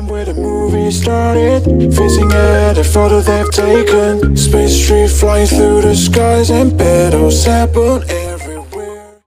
Where the movie started, facing at a photo they've taken. Space tree flying through the skies and battles happen everywhere.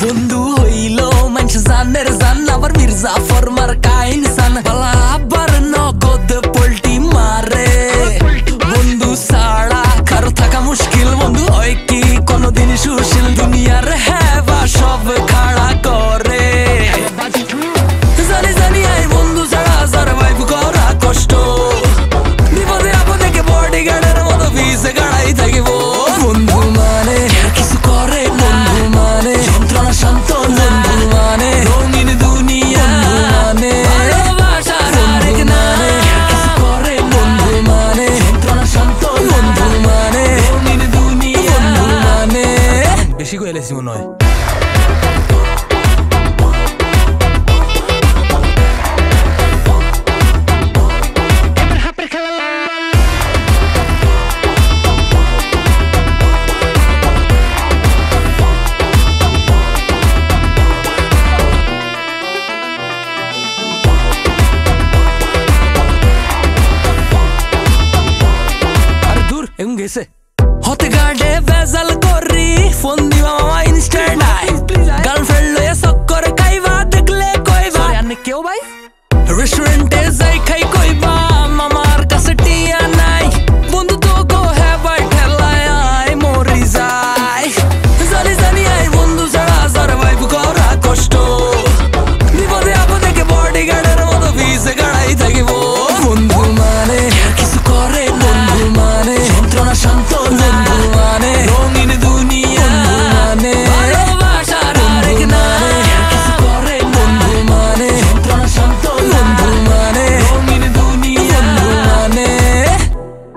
বন্ধু হইলো মানুষ জানের জান আবার Mirza former কাইন সান বালা আবার নগদ পোল্টি মারে বন্ধু সাড়া কারো থাকা মুশকিল বন্ধু হয় কি কোনদিন সুশীল দুনিয়ার হেবা সব খাড়া করে জানি জানি আই বন্ধু ছাড়া সারভাইভ করা কষ্ট বিপদে আপদে কে বডিগার্ডের মতো ভিসে গাড়াই থাকিব বন্ধু মানে কিছু করে বন্ধু মানে যন্ত্রণা শান্ত বন্ধু মানে রঙিন দুনিয়া মানে ভালোবাসার আরেক নামে কিছু করে বন্ধু মানে যন্ত্রণা শান্ত বন্ধু মানে রঙিন দুনিয়া বন্ধু মানে বেশি কইলেছি মনে হয় গেছে হতে গার্ডে বেজাল করি ফোন দিবা মামা ইনস্ট্যান্ট আই গার্লফ্রেন্ড লয়ে চক্কর খাইবা দেখলে কইবা আনে কেউ ভাই রেস্টুরেন্টে যাই খাই কইবা মামার কাছে টিয়া নাই বন্ধু তো গো হ্যাঁ ভাই ঠেলায় আয় মরি যাই জানি জানি আই বন্ধু ছাড়া সারভাইভ করা কষ্ট বিপদে আপদে কে বডিগার্ডের মতো ভিসে গাড়াই থাকিব বন্ধু মানে কিছু করে বন্ধু মানে যন্ত্রণা শান্ত বন্ধু মানে রঙিন দুনিয়া মানে ভালোবাসার আরেক নামে কিছু করে বন্ধু মানে যন্ত্রণা শান্ত বন্ধু মানে রঙিন দুনিয়া মানে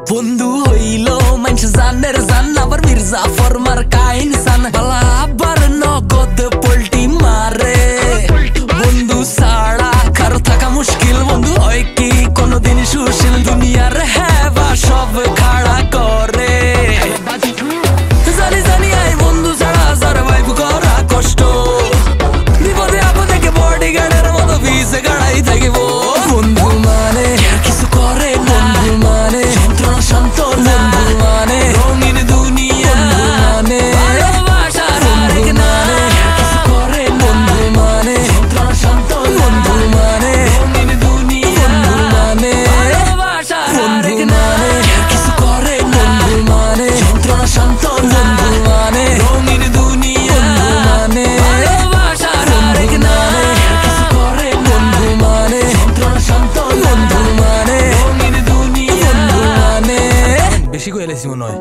বন্ধু হইলো মানুষ জানের জান আবার মির্জা ফরমার কাইন সান বালা আবার নগদ পোল্টি মারে বন্ধু সাড়া কারো থাকা মুশকিল বন্ধু হয় কি কোনদিন সুশীল দুনিয়ার হেবা সব খাড়া করে জানি জানি আই বন্ধু ছাড়া সারভাইভ করা কষ্ট বিপদে আপদে কে বডিগার্ডের মতো ভিসে গাড়াই থাকিব বন্ধু মানে কিছু করে বন্ধু মানে যন্ত্রণা শান্ত বন্ধু মানে রঙিন দুনিয়া মানে ভালোবাসার আরেক নামে কিছু করে বন্ধু মানে যন্ত্রণা শান্ত বন্ধু মানে রঙিন দুনিয়া মানে ভালোবাসার আরেক নামে কিছু করে বন্ধু মানে যন্ত্রণা শান্ত বন্ধু মানে রঙিন দুনিয়া মানে ভালোবাসার আরেক নামে কিছু করে বন্ধু মানে যন্ত্রণা শান্ত বন্ধু মানে রঙিন দুনিয়া মানে বেশি কইলেছি মনে হয়